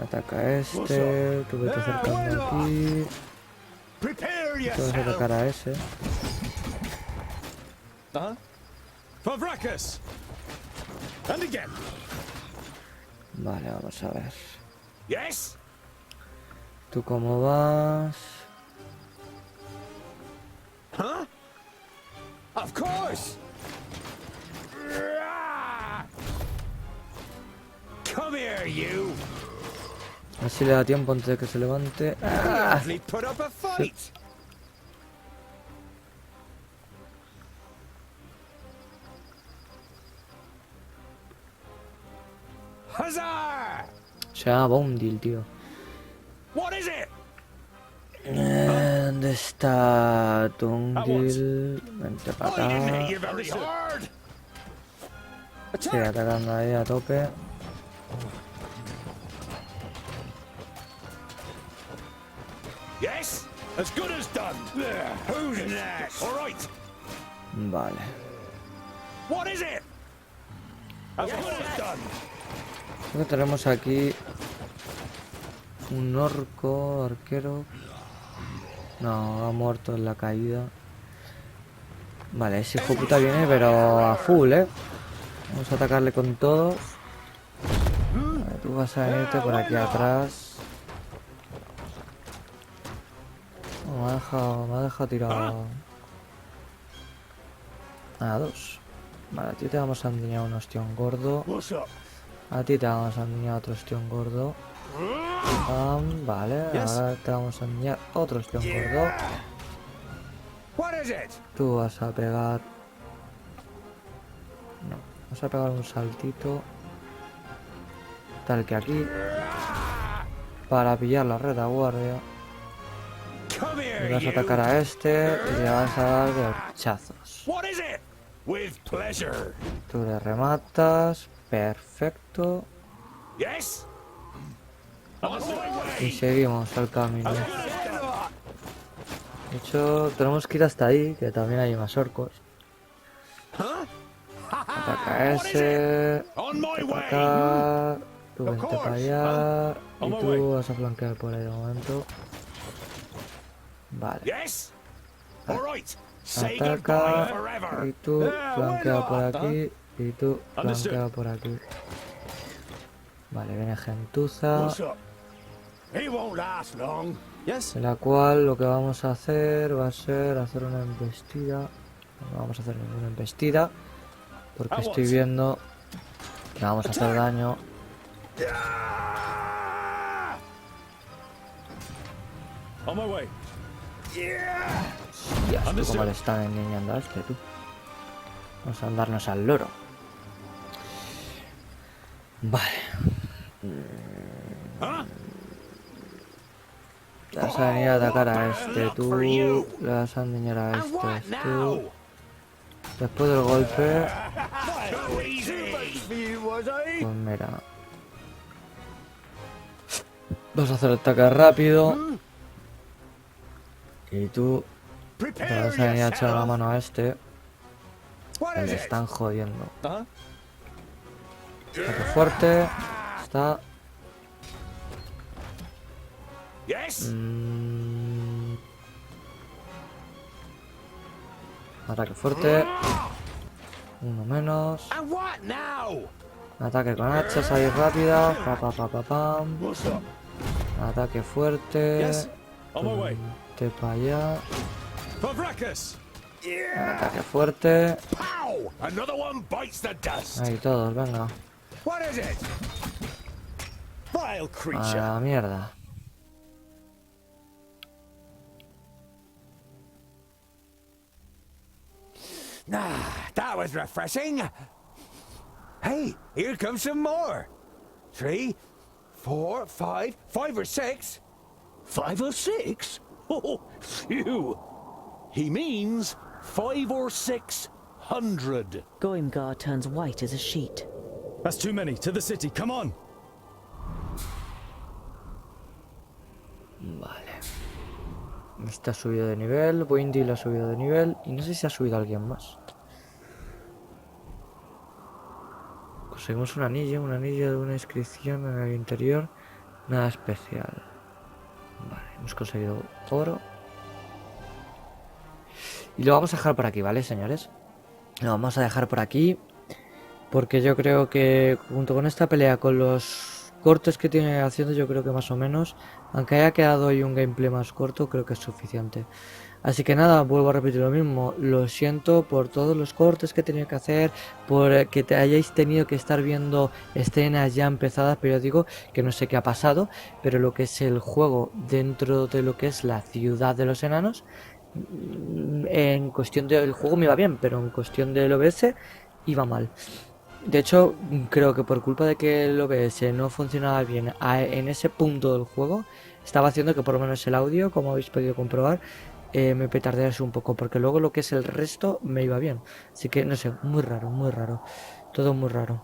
S1: Ataca a este. Tú vete acercando aquí. Tú vas a atacar a ese. Vale, vamos a ver. ¿Tú cómo vas?
S5: Of course. Come here, you.
S1: Así le da tiempo antes de que se levante. ¡Ah!
S5: Put up a fight.
S3: Huzzah!
S1: Se llama Boundil, tío.
S3: What is it?
S1: ¿Dónde está Tungdil? Vente para
S3: I didn't
S1: acá.
S3: hit you very hard.
S1: Sigue atacando ahí a tope.
S3: Yes, as good as done. Who's next? All right.
S1: Vale.
S3: What is it? As good as done.
S1: Creo que tenemos aquí un orco, arquero. No, ha muerto en la caída. Vale, ese hijo puta viene, pero a full, Vamos a atacarle con todos. Vale, tú vas a venirte por aquí atrás. Oh, me ha dejado tirado a dos. Vale, a ti te vamos a enseñar un ostión gordo.
S9: What's up?
S1: A ti te vamos a enseñar otro ostión gordo. Vale, ahora te vamos a enseñar otro ostión gordo.
S3: What is it?
S1: Tú vas a pegar... No, vas a pegar un saltito. Tal que aquí. Para pillar la retaguardia.
S3: Come here,
S1: Y vas a
S3: you.
S1: atacar a este y le vas a dar de horchazos.
S3: What is it? With pleasure.
S1: Tú le rematas. Perfecto.
S3: Yes. On my
S1: Y
S3: way.
S1: seguimos al camino.
S3: As good as done.
S1: De hecho, tenemos que ir hasta ahí, que también hay más orcos. Ataca a ese.
S3: On my
S1: Vente para
S3: way.
S1: acá. Tú
S3: Of
S1: vente para
S3: course.
S1: allá.
S3: On
S1: Y
S3: my
S1: tú
S3: way.
S1: vas a flanquear por ahí de momento. Vale.
S3: Yes. All right. Say
S1: Ataca.
S3: goodbye forever.
S1: Y tú
S3: Yeah,
S1: flanquea
S3: why
S1: por
S3: not,
S1: aquí. Y tú
S3: Understood.
S1: flanquea por aquí. Vale, viene gentuza.
S9: What's up? He won't last long.
S7: Yes?
S1: En la cual lo que vamos a hacer va a ser hacer una embestida. No vamos a hacer ninguna embestida. Porque estoy viendo que vamos a hacer daño.
S11: On my way.
S1: Ya, esto como le están engañando a este, tú. Vamos a darnos al loro. Vale. Le vas a venir a atacar a este, tú. Le vas a enseñar a este, tú. Después del golpe,
S3: So easy.
S1: pues mira. Vas a hacer ataque rápido. Y tú le
S3: Prepare
S1: vas a venir a echar la
S3: yourself.
S1: mano a este.
S3: What
S1: Que
S3: is
S1: le
S3: it?
S1: están jodiendo.
S7: Uh-huh.
S1: Ataque fuerte. Está.
S3: Yes.
S1: Ataque fuerte. Uno menos.
S3: And what now?
S1: Ataque con hachas ahí rápida. Pa, pa, pa, pa, pam.
S9: What's up?
S1: Ataque fuerte.
S11: Yes. On my way.
S1: Vente para allá.
S11: For Vracus.
S1: Ataque fuerte.
S3: Pow! Another one bites the dust.
S1: Ahí todos, venga.
S3: What is it?
S9: Vile
S1: A
S9: creature.
S1: la mierda.
S3: That was refreshing. Hey, here comes some more. 3, 4, 5, 5 or 6.
S10: 5 or 6? Oh, phew. He means 5 or 600.
S2: Goimgar turns white as a sheet.
S7: That's too many. To the city. Come on.
S1: Vale. Este ha subido de nivel. Boindil ha subido de nivel. Y no sé si ha subido alguien más. Conseguimos un anillo de una inscripción en el interior. Nada especial. Vale, hemos conseguido oro. Y lo vamos a dejar por aquí, ¿vale, señores? Lo vamos a dejar por aquí. Porque yo creo que junto con esta pelea, con los cortes que tiene haciendo, yo creo que más o menos, aunque haya quedado hoy un gameplay más corto, creo que es suficiente. Así que nada, vuelvo a repetir lo mismo. Lo siento por todos los cortes que he tenido que hacer, por que te hayáis tenido que estar viendo escenas ya empezadas, pero yo digo que no sé qué ha pasado, pero lo que es el juego dentro de lo que es la ciudad de los enanos, en cuestión del juego me iba bien, pero en cuestión del OBS iba mal. De hecho, creo que por culpa de que el OBS no funcionaba bien en ese punto del juego, estaba haciendo que por lo menos el audio, como habéis podido comprobar, me petardease un poco, porque luego lo que es el resto me iba bien. Así que no sé, muy raro, todo muy raro.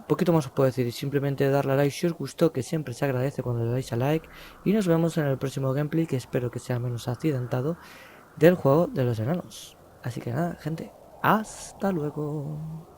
S1: Poquito más os puedo decir, simplemente darle a like si os gustó, que siempre se agradece cuando le dais a like, y nos vemos en el próximo gameplay, que espero que sea menos accidentado, del juego de los enanos. Así que nada, gente, hasta luego.